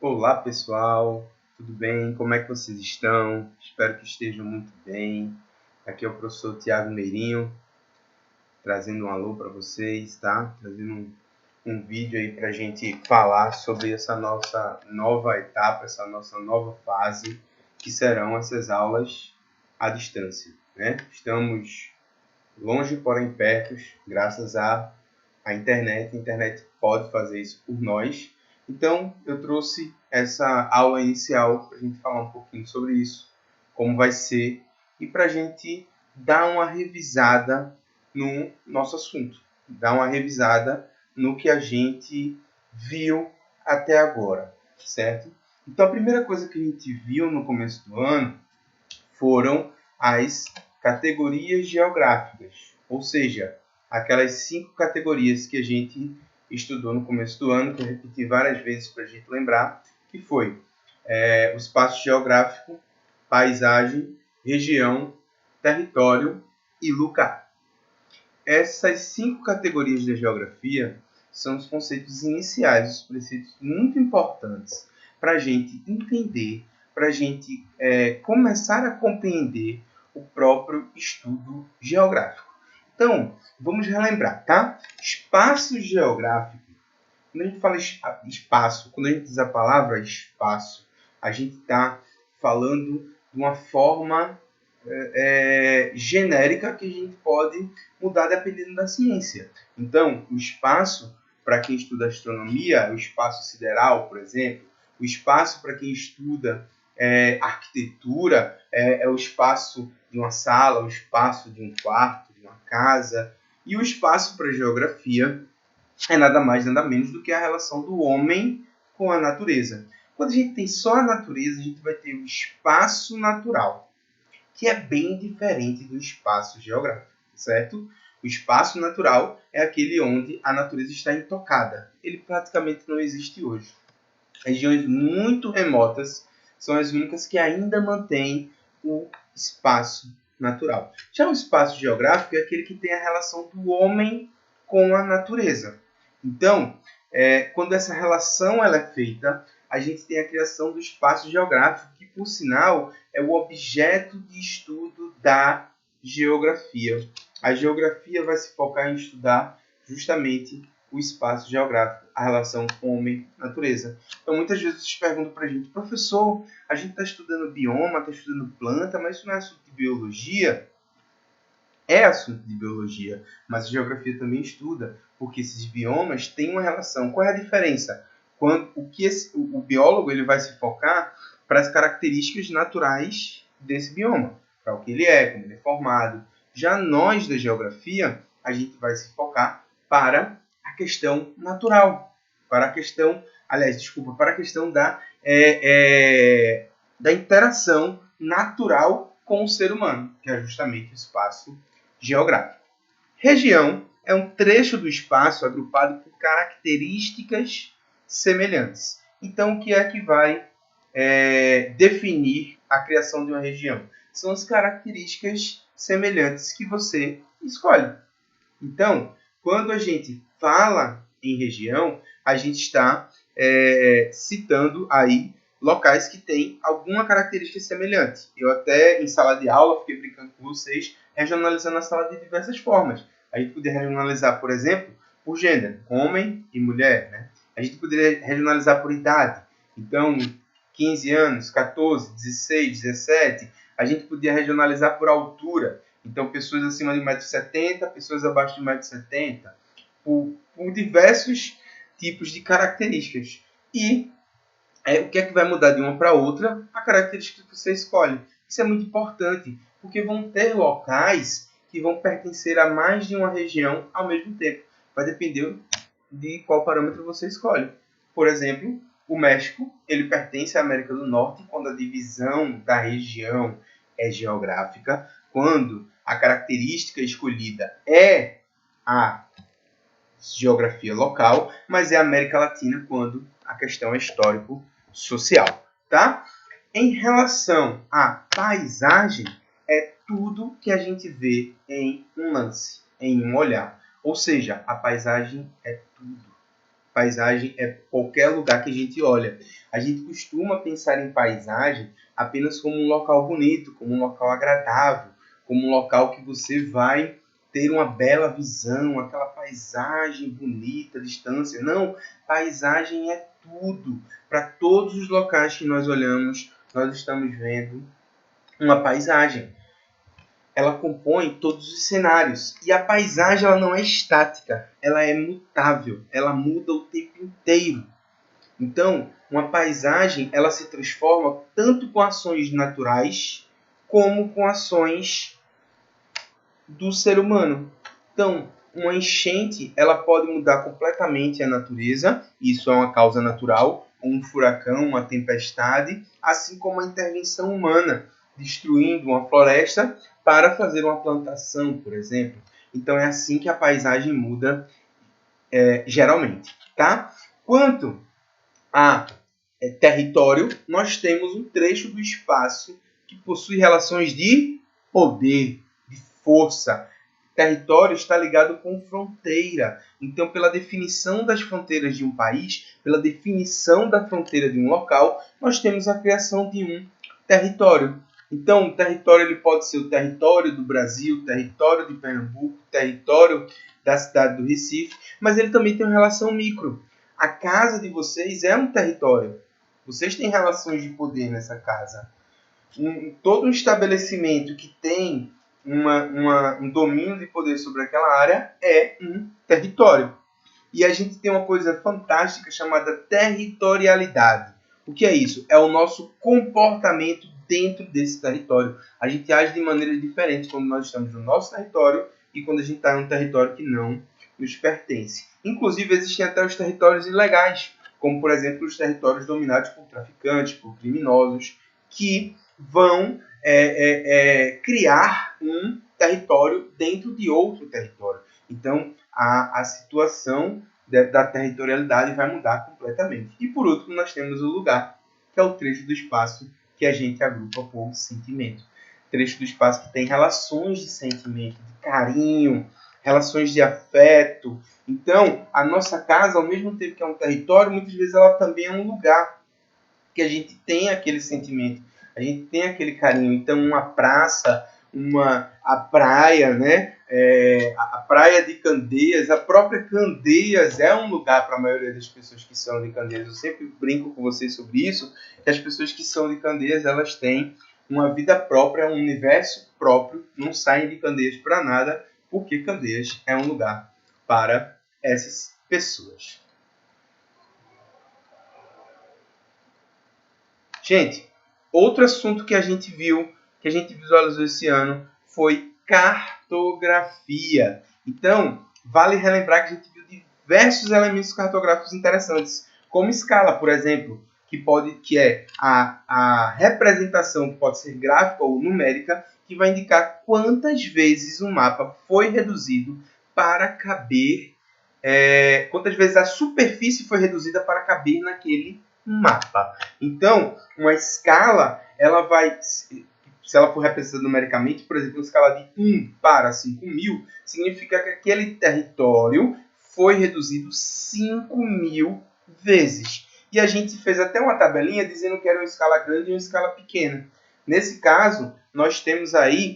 Olá pessoal, tudo bem? Como é que vocês estão? Espero que estejam muito bem. Aqui é o professor Tiago Meirinho, trazendo um alô para vocês, tá? Trazendo um vídeo aí para a gente falar sobre essa nossa nova etapa, essa nossa nova fase, que serão essas aulas à distância, né? Estamos longe, porém perto, graças à internet. A internet pode fazer isso por nós. Então, eu trouxe essa aula inicial para a gente falar um pouquinho sobre isso, como vai ser, e para a gente dar uma revisada no nosso assunto, dar uma revisada no que a gente viu até agora, certo? Então, a primeira coisa que a gente viu no começo do ano foram as categorias geográficas, ou seja, aquelas 5 categorias que a gente estudou no começo do ano, que eu repeti várias vezes para a gente lembrar, que foi o espaço geográfico, paisagem, região, território e lugar. Essas 5 categorias da geografia são os conceitos iniciais, os preceitos muito importantes para a gente entender, para a gente começar a compreender o próprio estudo geográfico. Então, vamos relembrar, tá? Espaço geográfico. Quando a gente fala espaço, quando a gente diz a palavra espaço, a gente está falando de uma forma genérica que a gente pode mudar dependendo da ciência. Então, o espaço, para quem estuda astronomia, o espaço sideral, por exemplo, o espaço para quem estuda arquitetura é o espaço de uma sala, o espaço de um quarto, de uma casa, e o espaço para geografia é nada mais, nada menos do que a relação do homem com a natureza. Quando a gente tem só a natureza, a gente vai ter o espaço natural, que é bem diferente do espaço geográfico, certo? O espaço natural é aquele onde a natureza está intocada. Ele praticamente não existe hoje. Regiões muito remotas são as únicas que ainda mantêm o espaço natural. Já o espaço geográfico é aquele que tem a relação do homem com a natureza. Então, quando essa relação ela é feita, a gente tem a criação do espaço geográfico, que, por sinal, é o objeto de estudo da geografia. A geografia vai se focar em estudar justamente o espaço geográfico, a relação homem-natureza. Então, muitas vezes vocês perguntam para a gente, professor, a gente está estudando bioma, está estudando planta, mas isso não é assunto de biologia? É assunto de biologia, mas a geografia também estuda, porque esses biomas têm uma relação. Qual é a diferença? O biólogo ele vai se focar para as características naturais desse bioma, para o que ele é, como ele é formado. Já nós, da geografia, a gente vai se focar para a questão natural, para a questão, para a questão da interação natural com o ser humano, que é justamente o espaço geográfico. Região é um trecho do espaço agrupado por características semelhantes. Então, o que é que vai definir a criação de uma região? São as características semelhantes que você escolhe. Então, quando a gente fala em região, a gente está citando aí locais que têm alguma característica semelhante. Eu até, em sala de aula, fiquei brincando com vocês, regionalizando a sala de diversas formas. A gente poderia regionalizar, por exemplo, por gênero, homem e mulher. Né? A gente poderia regionalizar por idade. Então, 15 anos, 14, 16, 17. A gente podia regionalizar por altura. Então, pessoas acima de 1,70 m, pessoas abaixo de 1,70 m, por diversos tipos de características. E o que é que vai mudar de uma para outra? A característica que você escolhe. Isso é muito importante, porque vão ter locais que vão pertencer a mais de uma região ao mesmo tempo. Vai depender de qual parâmetro você escolhe. Por exemplo, o México, ele pertence à América do Norte quando a divisão da região é geográfica, quando a característica escolhida é a geografia local, mas é a América Latina quando a questão é histórico-social, tá? Em relação à paisagem, é tudo que a gente vê em um lance, em um olhar. Ou seja, a paisagem é tudo. Paisagem é qualquer lugar que a gente olha. A gente costuma pensar em paisagem apenas como um local bonito, como um local agradável, como um local que você vai ter uma bela visão, aquela paisagem bonita, distância. Não, paisagem é tudo. Para todos os locais que nós olhamos, nós estamos vendo uma paisagem. Ela compõe todos os cenários. E a paisagem ela não é estática, ela é mutável, ela muda o tempo inteiro. Então, uma paisagem ela se transforma tanto com ações naturais como com ações do ser humano. Então, uma enchente ela pode mudar completamente a natureza, isso é uma causa natural, um furacão, uma tempestade, assim como a intervenção humana, destruindo uma floresta para fazer uma plantação, por exemplo. Então, é assim que a paisagem muda geralmente. Tá? Quanto a território, nós temos um trecho do espaço que possui relações de poder, de força. Território está ligado com fronteira. Então, pela definição das fronteiras de um país, pela definição da fronteira de um local, nós temos a criação de um território. Então, o território ele pode ser o território do Brasil, o território de Pernambuco, o território da cidade do Recife, mas ele também tem uma relação micro. A casa de vocês é um território. Vocês têm relações de poder nessa casa. Todo um estabelecimento que tem um domínio de poder sobre aquela área é um território. E a gente tem uma coisa fantástica chamada territorialidade. O que é isso? É o nosso comportamento dentro desse território. A gente age de maneiras diferentes quando nós estamos no nosso território e quando a gente está em um território que não nos pertence. Inclusive, existem até os territórios ilegais, como, por exemplo, os territórios dominados por traficantes, por criminosos, que vão criar um território dentro de outro território. Então, a situação da territorialidade vai mudar completamente. E, por último, nós temos o lugar, que é o trecho do espaço que a gente agrupa por sentimento. Trecho do espaço que tem relações de sentimento, de carinho, relações de afeto. Então, a nossa casa, ao mesmo tempo que é um território, muitas vezes ela também é um lugar que a gente tem aquele sentimento, a gente tem aquele carinho. Então, uma praça, a praia, né? A praia de Candeias, a própria Candeias é um lugar para a maioria das pessoas que são de Candeias. Eu sempre brinco com vocês sobre isso, que as pessoas que são de Candeias, elas têm uma vida própria, um universo próprio, não saem de Candeias para nada, porque Candeias é um lugar para essas pessoas. Gente, outro assunto que a gente viu, que a gente visualizou esse ano, foi cartografia. Então, vale relembrar que a gente viu diversos elementos cartográficos interessantes, como escala, por exemplo, que é a representação que pode ser gráfica ou numérica, que vai indicar quantas vezes o mapa foi reduzido para caber, quantas vezes a superfície foi reduzida para caber naquele mapa. Então, uma escala, ela vai, se ela for representada numericamente, por exemplo, uma escala de 1 para 5.000, significa que aquele território foi reduzido 5.000 vezes. E a gente fez até uma tabelinha dizendo que era uma escala grande e uma escala pequena. Nesse caso, nós temos aí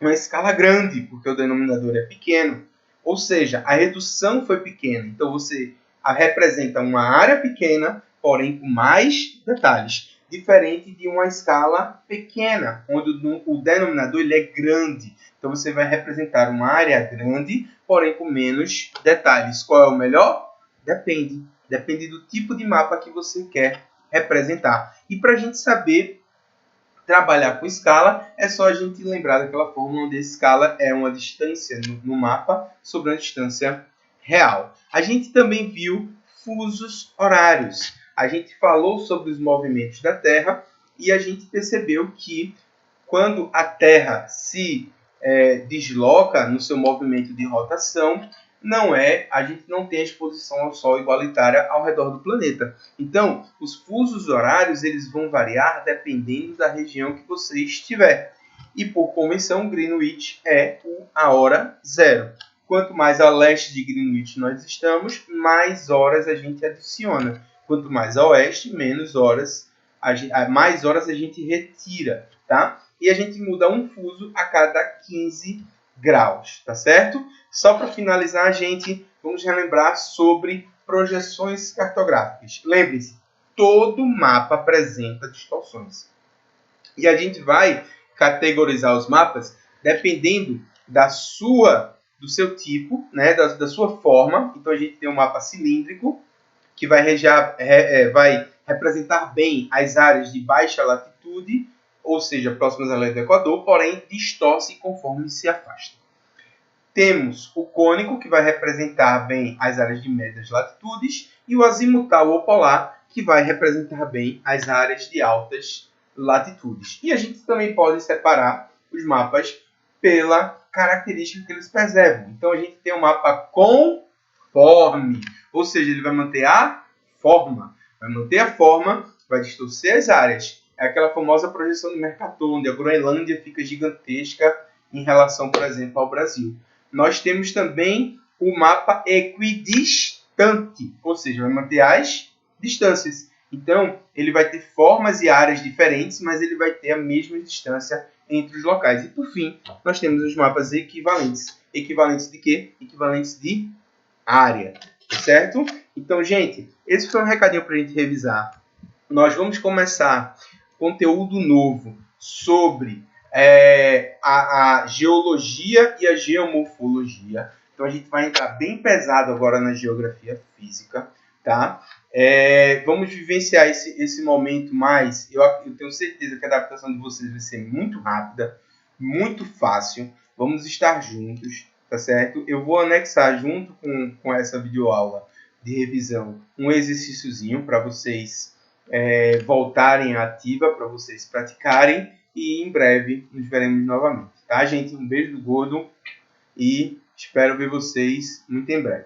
uma escala grande, porque o denominador é pequeno. Ou seja, a redução foi pequena. Então, você representa uma área pequena, porém com mais detalhes. Diferente de uma escala pequena, onde o denominador ele é grande. Então, você vai representar uma área grande, porém com menos detalhes. Qual é o melhor? Depende. Depende do tipo de mapa que você quer representar. E para a gente saber trabalhar com escala, é só a gente lembrar daquela fórmula onde a escala é uma distância no mapa sobre uma distância real. A gente também viu fusos horários. A gente falou sobre os movimentos da Terra e a gente percebeu que quando a Terra se desloca no seu movimento de rotação, a gente não tem a exposição ao Sol igualitária ao redor do planeta. Então, os fusos horários eles vão variar dependendo da região que você estiver. E por convenção, Greenwich é a hora zero. quanto mais a leste de Greenwich nós estamos, mais horas a gente adiciona. Quanto mais a oeste, menos horas, mais horas a gente retira, tá? E a gente muda um fuso a cada 15 graus, tá certo? Só para finalizar, vamos relembrar sobre projeções cartográficas. Lembre-se, todo mapa apresenta distorções. E a gente vai categorizar os mapas dependendo do seu tipo, né, da sua forma. Então a gente tem um mapa cilíndrico, que vai representar bem as áreas de baixa latitude, ou seja, próximas à linha do Equador, porém distorce conforme se afasta. Temos o cônico, que vai representar bem as áreas de médias latitudes, e o azimutal ou polar, que vai representar bem as áreas de altas latitudes. E a gente também pode separar os mapas pela característica que eles preservam. Então a gente tem um mapa conforme, ou seja, ele vai manter a forma. Vai distorcer as áreas. É aquela famosa projeção do Mercator, onde a Groenlândia fica gigantesca em relação, por exemplo, ao Brasil. Nós temos também o mapa equidistante, ou seja, vai manter as distâncias. Então, ele vai ter formas e áreas diferentes, mas ele vai ter a mesma distância entre os locais. E, por fim, nós temos os mapas equivalentes. Equivalentes de quê? Equivalentes de área, certo? Então, gente, esse foi um recadinho para a gente revisar. Nós vamos começar conteúdo novo sobre a geologia e a geomorfologia. Então, a gente vai entrar bem pesado agora na geografia física, tá? Vamos vivenciar esse momento mais. Eu tenho certeza que a adaptação de vocês vai ser muito rápida, muito fácil. Vamos estar juntos, tá certo? Eu vou anexar junto com essa videoaula de revisão um exercíciozinho para vocês voltarem à ativa, para vocês praticarem, e em breve nos veremos novamente, tá, gente? Um beijo do gordo e espero ver vocês muito em breve.